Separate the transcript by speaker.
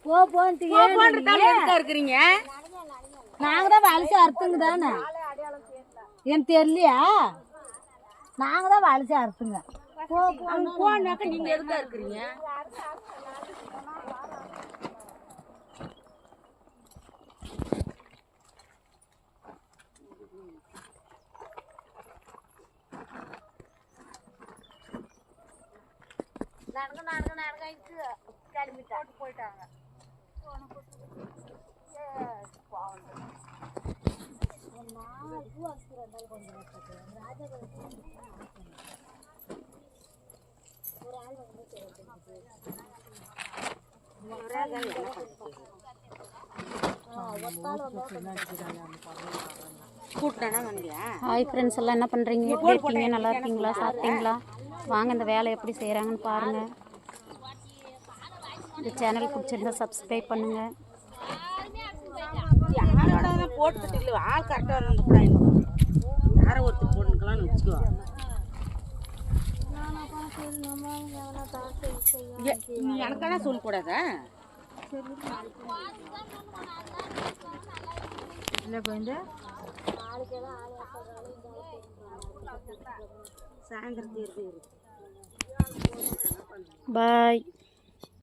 Speaker 1: போன்ட்டு எதுக்கா இருக்கிறீங்க? நாங்க தான் வலிச்சு அறுத்துங்க தானே. எனக்கு தெரியலையா? நாங்க தான் வலிச்சு அறுத்துங்க. போனாக்க நீங்க எதுக்கா இருக்கிறீங்க? நடக்க கிளம்பிட்டு போயிட்டாங்க.
Speaker 2: ஹாய் ஃப்ரெண்ட்ஸ் எல்லாம் என்ன பண்ணுறீங்க? எப்படி இருக்கீங்க? நல்லா இருக்கீங்களா? சாப்பிட்டீங்களா? வாங்க இந்த வேலை எப்படி செய்கிறாங்கன்னு பாருங்கள். இந்த சேனல் பிடிச்சிருந்தா சப்ஸ்கிரைப் பண்ணுங்கள்.
Speaker 1: போட்டு ஆள் கரெக்டாக யாரை ஒருத்தர் போட்டுக்கலாம்னு வச்சுக்கோ. எனக்கான சொல்லக்கூடாதா? இல்லை கொஞ்சம் சாயந்தரத்து
Speaker 2: பாய்.